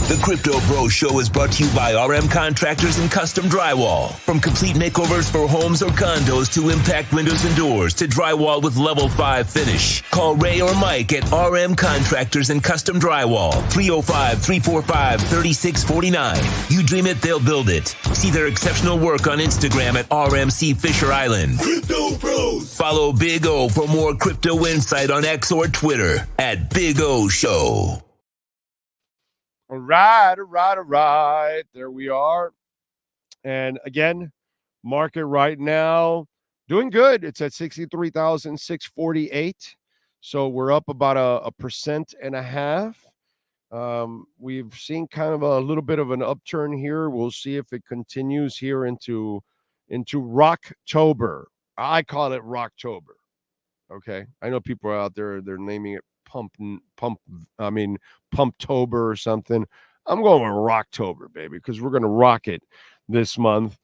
The Crypto Bro Show is brought to you by RM Contractors and Custom Drywall. From complete makeovers for homes or condos to impact windows and doors to drywall with level 5 finish. Call Ray or Mike at RM Contractors and Custom Drywall. 305-345-3649. You dream it, they'll build it. See their exceptional work on Instagram at RMC Fisher Island. Crypto Bros. Follow Big O for more crypto insight on X or Twitter at Big O Show. All right. There we are. And again, market right now doing good. It's at 63,648. So we're up about a 1.5%. We've seen kind of a little bit of an upturn here. We'll see if it continues here into Rocktober. I call it Rocktober. Okay. I know people are out there, they're naming it Pumptober or something. I'm going with Rocktober, baby, because we're going to rock it this month.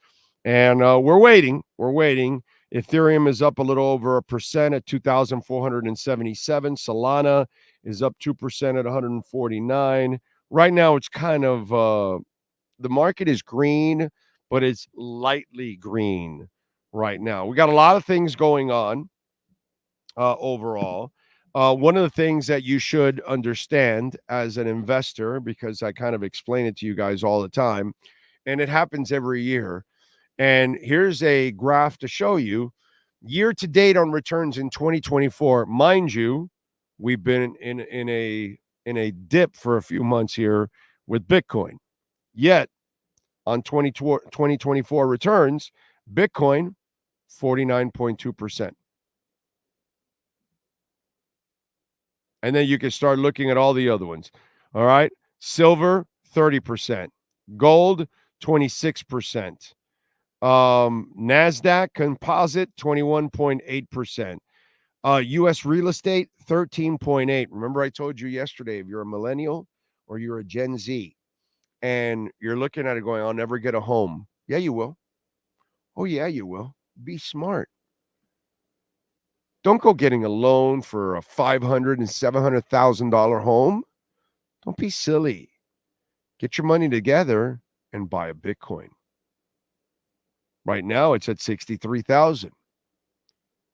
And we're waiting. Ethereum is up a little over 1% at 2,477. Solana is up 2% at 149. Right now, it's kind of the market is green, but it's lightly green right now. We got a lot of things going on overall. One of the things that you should understand as an investor, because I kind of explain it to you guys all the time, and it happens every year. And here's a graph to show you year to date on returns in 2024. Mind you, we've been in a dip for a few months here with Bitcoin. Yet on 2024 returns, Bitcoin 49.2%. And then you can start looking at all the other ones. All right. Silver, 30%. Gold, 26%. NASDAQ composite, 21.8%. U.S. real estate, 13.8%. Remember I told you yesterday, if you're a millennial or you're a Gen Z and you're looking at it going, I'll never get a home. Yeah, you will. Oh, yeah, you will. Be smart. Don't go getting a loan for a $500,000 and $700,000 home. Don't be silly. Get your money together and buy a Bitcoin. Right now, it's at 63,000.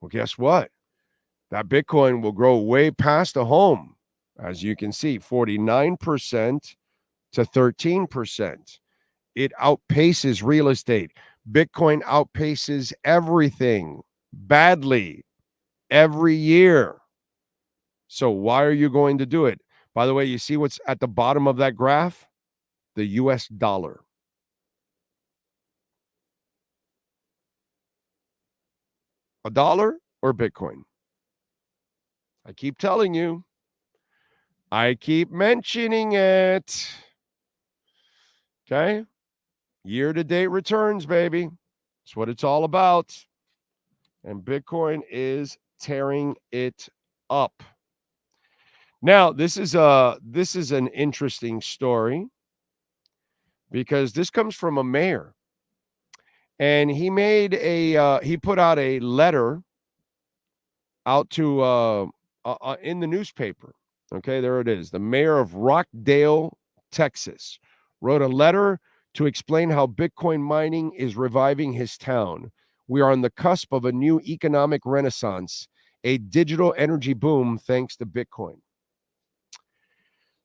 Well, guess what? That Bitcoin will grow way past a home. As you can see, 49% to 13%. It outpaces real estate. Bitcoin outpaces everything badly every year. So why are you going to do it? By the way, you see what's at the bottom of that graph? The US dollar. A dollar or Bitcoin? I keep telling you. I keep mentioning it. Okay? Year-to-date returns, baby. That's what it's all about. And Bitcoin is tearing it up. Now, this is an interesting story because this comes from a mayor. And he made he put out a letter out to in the newspaper. Okay, there it is. The mayor of Rockdale, Texas, wrote a letter to explain how Bitcoin mining is reviving his town. We are on the cusp of a new economic renaissance, a digital energy boom thanks to Bitcoin.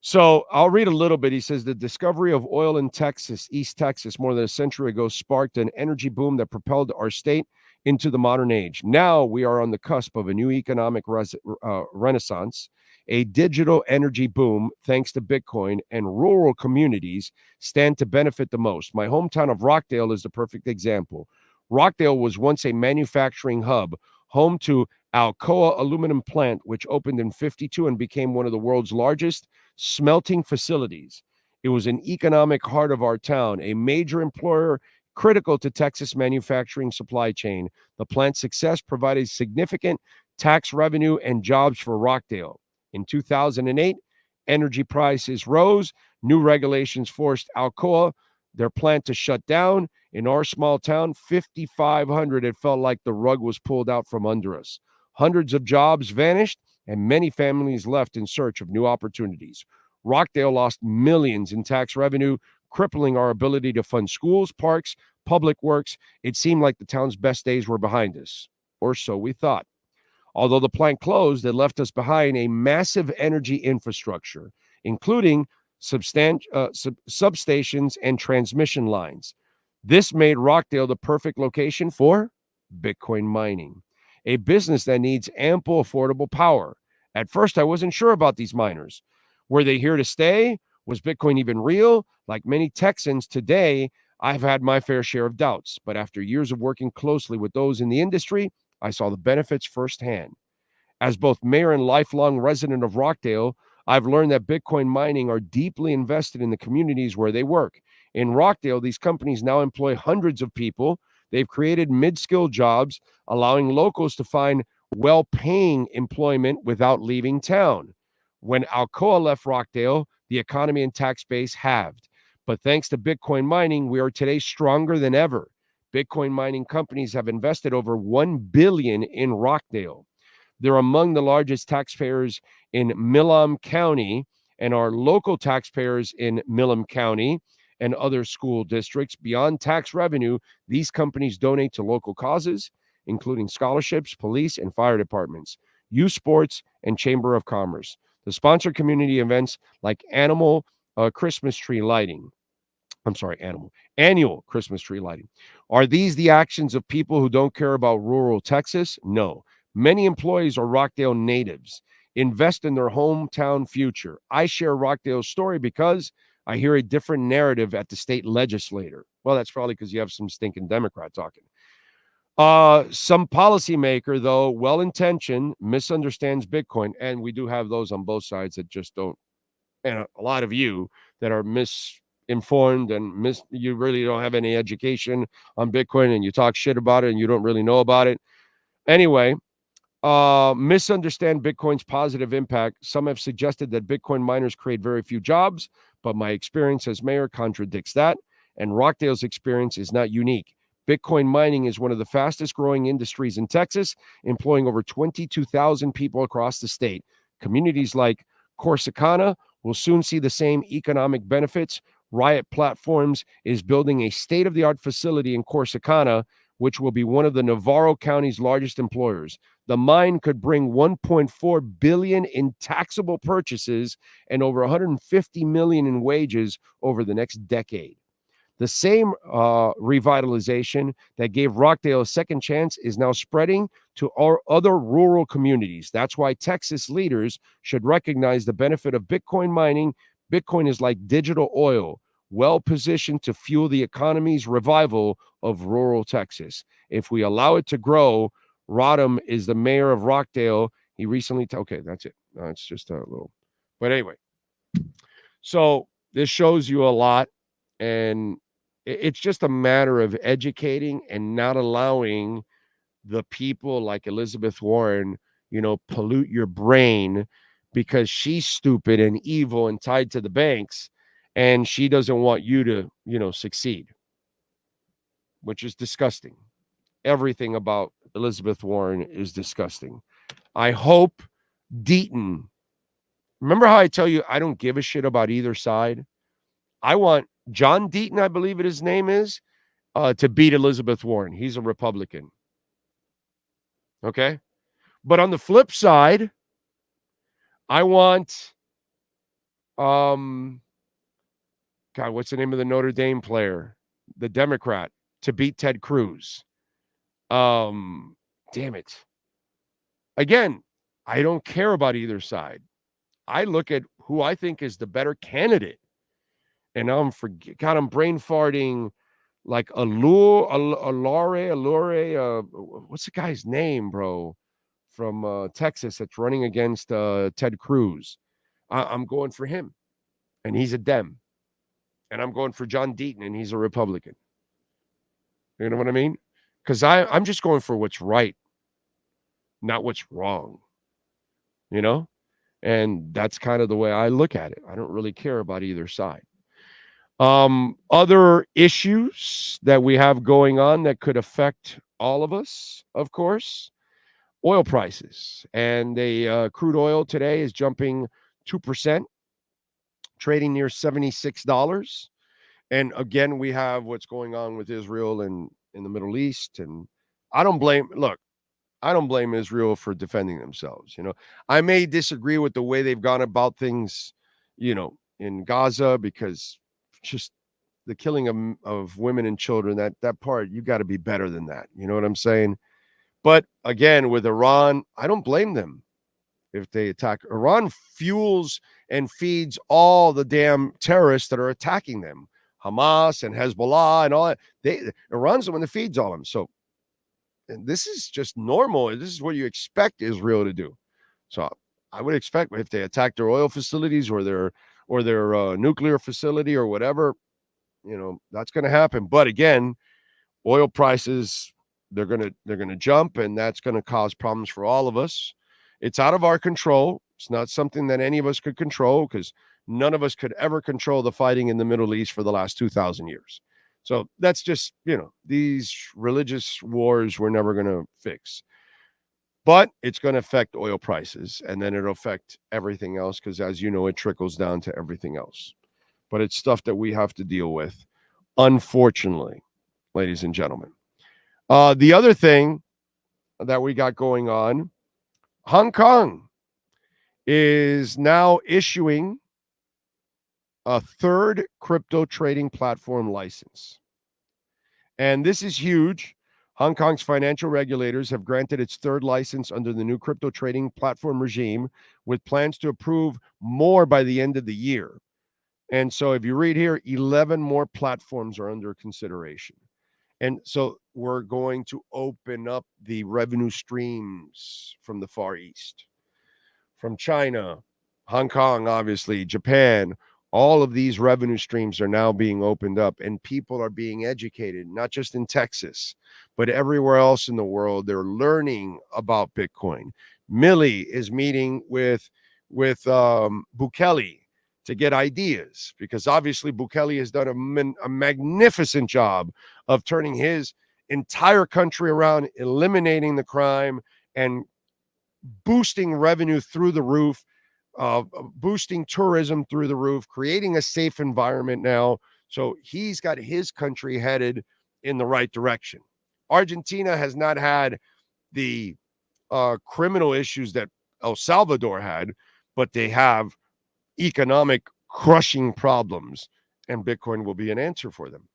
So I'll read a little bit. He says the discovery of oil in Texas, East Texas, more than a century ago sparked an energy boom that propelled our state into the modern age. Now we are on the cusp of a new economic renaissance, a digital energy boom thanks to Bitcoin, and rural communities stand to benefit the most. My hometown of Rockdale is the perfect example. Rockdale was once a manufacturing hub, home to Alcoa aluminum plant, which opened in 1952 and became one of the world's largest smelting facilities. It was an economic heart of our town, a major employer critical to Texas manufacturing supply chain. The plant's success provided significant tax revenue and jobs for Rockdale. In 2008, energy prices rose. New regulations forced Alcoa, their plant, to shut down. In our small town, 5,500, it felt like the rug was pulled out from under us. Hundreds of jobs vanished, and many families left in search of new opportunities. Rockdale lost millions in tax revenue, crippling our ability to fund schools, parks, public works. It seemed like the town's best days were behind us, or so we thought. Although the plant closed, it left us behind a massive energy infrastructure, including substations and transmission lines. This made Rockdale the perfect location for Bitcoin mining, a business that needs ample, affordable power. At first, I wasn't sure about these miners. Were they here to stay? Was Bitcoin even real? Like many Texans today, I've had my fair share of doubts. But after years of working closely with those in the industry, I saw the benefits firsthand. As both mayor and lifelong resident of Rockdale, I've learned that Bitcoin mining are deeply invested in the communities where they work. In Rockdale, these companies now employ hundreds of people. They've created mid-skill jobs, allowing locals to find well-paying employment without leaving town. When Alcoa left Rockdale, the economy and tax base halved. But thanks to Bitcoin mining, we are today stronger than ever. Bitcoin mining companies have invested over $1 billion in Rockdale. They're among the largest taxpayers in Milam County and are local taxpayers in Milam County and other school districts. Beyond tax revenue, these companies donate to local causes, including scholarships, police and fire departments, youth sports, and Chamber of Commerce. They sponsor community events like annual Christmas tree lighting. Annual Christmas tree lighting. Are these the actions of people who don't care about rural Texas? No. Many employees are Rockdale natives, invest in their hometown future. I share Rockdale's story because I hear a different narrative at the state legislature. Well, that's probably because you have some stinking Democrat talking. Some policymaker, though, well-intentioned, misunderstands Bitcoin. And we do have those on both sides that just don't. And a lot of you that are misinformed and you really don't have any education on Bitcoin and you talk shit about it and you don't really know about it. Anyway, misunderstand Bitcoin's positive impact. Some have suggested that Bitcoin miners create very few jobs, but my experience as mayor contradicts that, and Rockdale's experience is not unique. Bitcoin mining is one of the fastest growing industries in Texas, employing over 22,000 people across the state. Communities like Corsicana will soon see the same economic benefits. Riot Platforms is building a state-of-the-art facility in Corsicana, which will be one of the Navarro County's largest employers. The mine could bring $1.4 billion in taxable purchases and over $150 million in wages over the next decade. The same revitalization that gave Rockdale a second chance is now spreading to our other rural communities. That's why Texas leaders should recognize the benefit of Bitcoin mining. Bitcoin is like digital oil, well positioned to fuel the economy's revival of rural Texas. If we allow it to grow, Rheaume is the mayor of Rockdale. He recently, okay, that's it. No, it's just a little, but anyway. So this shows you a lot, and it's just a matter of educating and not allowing the people like Elizabeth Warren, pollute your brain because she's stupid and evil and tied to the banks, and she doesn't want you to, succeed, which is disgusting. Everything about Elizabeth Warren is disgusting. I hope Deaton, remember how I tell you I don't give a shit about either side? I want John Deaton, I believe it his name is, to beat Elizabeth Warren. He's a Republican. Okay? But on the flip side, I want, God, what's the name of the Notre Dame player? The Democrat, to beat Ted Cruz. Damn it. Again, I don't care about either side. I look at who I think is the better candidate. And I'm brain farting like Allure, what's the guy's name, bro, from Texas that's running against Ted Cruz. I'm going for him, and he's a Dem. And I'm going for John Deaton, and he's a Republican. You know what I mean? Because I'm just going for what's right, not what's wrong. And that's kind of the way I look at it. I don't really care about either side. Other issues that we have going on that could affect all of us, of course, oil prices. And crude oil today is jumping 2%. trading near $76. And again, we have what's going on with Israel and in the Middle East. And I don't blame Israel for defending themselves. I may disagree with the way they've gone about things, in Gaza, because just the killing of women and children, that part, you got to be better than that. You know what I'm saying? But again, with Iran, I don't blame them if they attack. Iran fuels and feeds all the damn terrorists that are attacking them. Hamas and Hezbollah and all that. Iran's the one that feeds all of them. So and this is just normal. This is what you expect Israel to do. So I would expect if they attack their oil facilities or their nuclear facility or whatever, that's going to happen. But again, oil prices, they're going to jump, and that's going to cause problems for all of us. It's out of our control. It's not something that any of us could control, because none of us could ever control the fighting in the Middle East for the last 2,000 years. So that's just, these religious wars we're never going to fix. But it's going to affect oil prices, and then it'll affect everything else, because, as you know, it trickles down to everything else. But it's stuff that we have to deal with, unfortunately, ladies and gentlemen. The other thing that we got going on, Hong Kong is now issuing a third crypto trading platform license. And this is huge. Hong Kong's financial regulators have granted its third license under the new crypto trading platform regime, with plans to approve more by the end of the year. And so if you read here, 11 more platforms are under consideration. And so we're going to open up the revenue streams from the Far East, from China, Hong Kong, obviously, Japan. All of these revenue streams are now being opened up, and people are being educated, not just in Texas, but everywhere else in the world. They're learning about Bitcoin. Millie is meeting with Bukele to get ideas, because obviously Bukele has done a magnificent job of turning his entire country around, eliminating the crime and boosting revenue through the roof, boosting tourism through the roof, creating a safe environment now. So he's got his country headed in the right direction. Argentina has not had the criminal issues that El Salvador had, but they have economic crushing problems, and Bitcoin will be an answer for them.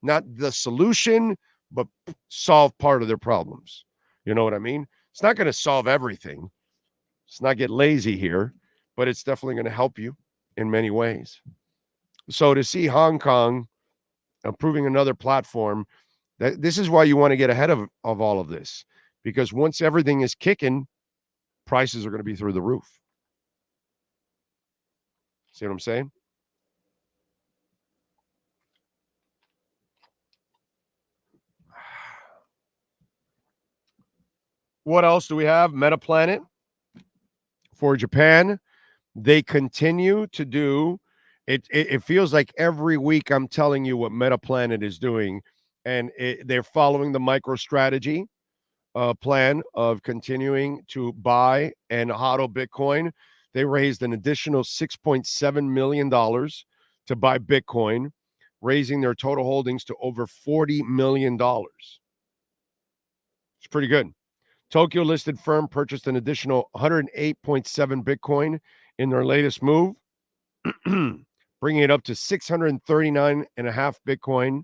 Not the solution, but solve part of their problems. You know what I mean? It's not going to solve everything. Let's not get lazy here, but it's definitely going to help you in many ways. So to see Hong Kong approving another platform, this is why you want to get ahead of all of this, because once everything is kicking, prices are going to be through the roof. See what I'm saying? What else do we have? Metaplanet for Japan. They continue to do it. It feels like every week I'm telling you what Metaplanet is doing, and they're following the MicroStrategy plan of continuing to buy and hodl Bitcoin. They raised an additional $6.7 million to buy Bitcoin, raising their total holdings to over $40 million. It's pretty good. Tokyo-listed firm purchased an additional 108.7 Bitcoin in their latest move, bringing it up to 639.5 Bitcoin,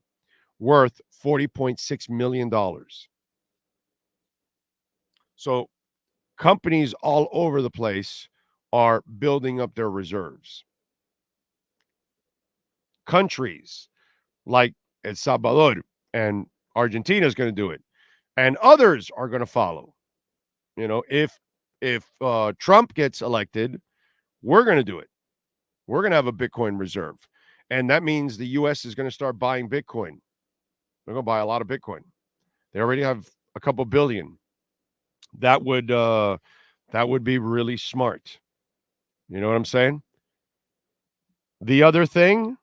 worth $40.6 million. So companies all over the place are building up their reserves. Countries like El Salvador and Argentina is going to do it, and others are going to follow. If Trump gets elected, we're going to do it. We're going to have a Bitcoin reserve. And that means the U.S. is going to start buying Bitcoin. They're going to buy a lot of Bitcoin. They already have a couple billion. That would be really smart. You know what I'm saying? The other thing,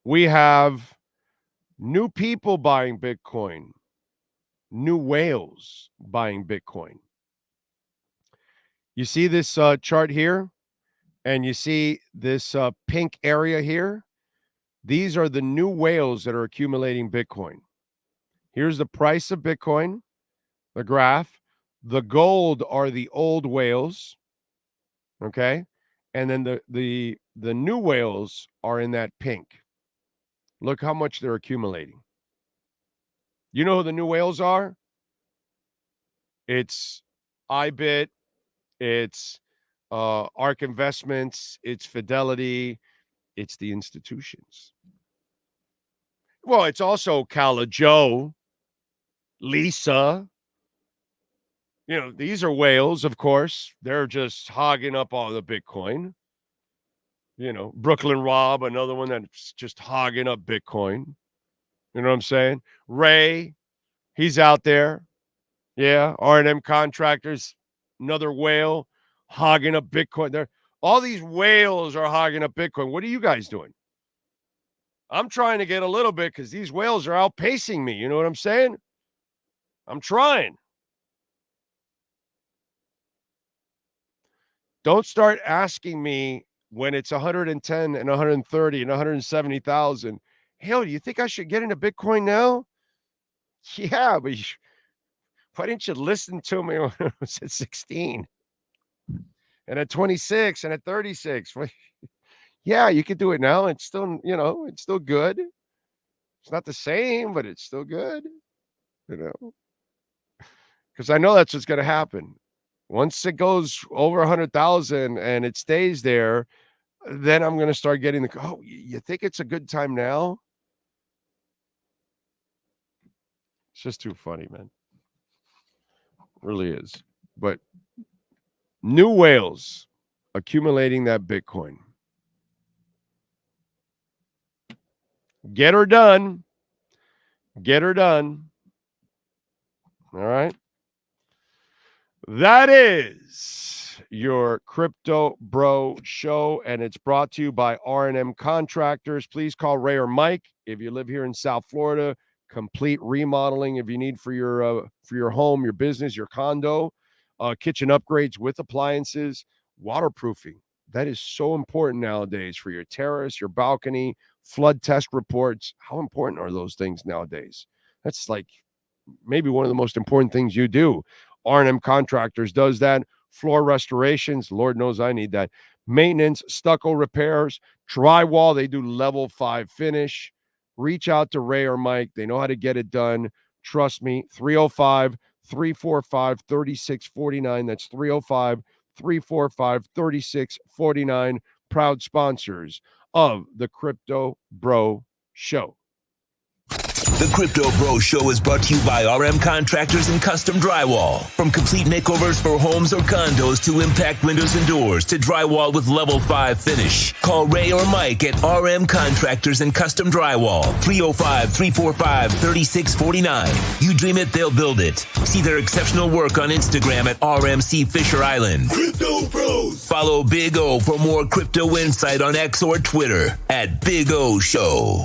we have new people buying Bitcoin, new whales buying Bitcoin. You see this chart here? And you see this pink area here? These are the new whales that are accumulating Bitcoin. Here's the price of Bitcoin, the graph. The gold are the old whales, okay? And then the new whales are in that pink. Look how much they're accumulating. You know who the new whales are? It's iBit, it's ARK Investments, it's Fidelity, it's the institutions. Well, it's also Cala Joe, Lisa. You know, these are whales, of course. They're just hogging up all the Bitcoin. You know, Brooklyn Rob, another one that's just hogging up Bitcoin. You know what I'm saying? Ray, he's out there. Yeah, R&M Contractors, another whale hogging up Bitcoin. There, all these whales are hogging up Bitcoin. What are you guys doing? I'm trying to get a little bit because these whales are outpacing me. You know what I'm saying? I'm trying. Don't start asking me when it's 110 and 130 and 170,000. Hell, do you think I should get into Bitcoin now? Yeah, but why didn't you listen to me when I was at 16 and at 26 and at 36? Yeah, you could do it now. It's still, it's still good. It's not the same, but it's still good, because I know that's what's going to happen. Once it goes over 100,000 and it stays there, then I'm going to start getting you think it's a good time now? It's just too funny, man. It really is. But new whales accumulating that Bitcoin. Get her done. Get her done. All right. That is your Crypto Bro Show, and it's brought to you by R&M Contractors. Please call Ray or Mike if you live here in South Florida. Complete remodeling if you need for your home, your business, your condo, kitchen upgrades with appliances, waterproofing. That is so important nowadays for your terrace, your balcony, flood test reports. How important are those things nowadays? That's like maybe one of the most important things you do. R&M Contractors does that. Floor restorations, Lord knows I need that. Maintenance, stucco repairs, drywall, they do level 5 finish. Reach out to Ray or Mike. They know how to get it done. Trust me, 305-345-3649. That's 305-345-3649. Proud sponsors of the Crypto Bro Show. The Crypto Bro Show is brought to you by RM Contractors and Custom Drywall. From complete makeovers for homes or condos to impact windows and doors to drywall with level 5 finish. Call Ray or Mike at RM Contractors and Custom Drywall. 305-345-3649. You dream it, they'll build it. See their exceptional work on Instagram at RMC Fisher Island. Crypto Bros. Follow Big O for more crypto insight on X or Twitter at Big O Show.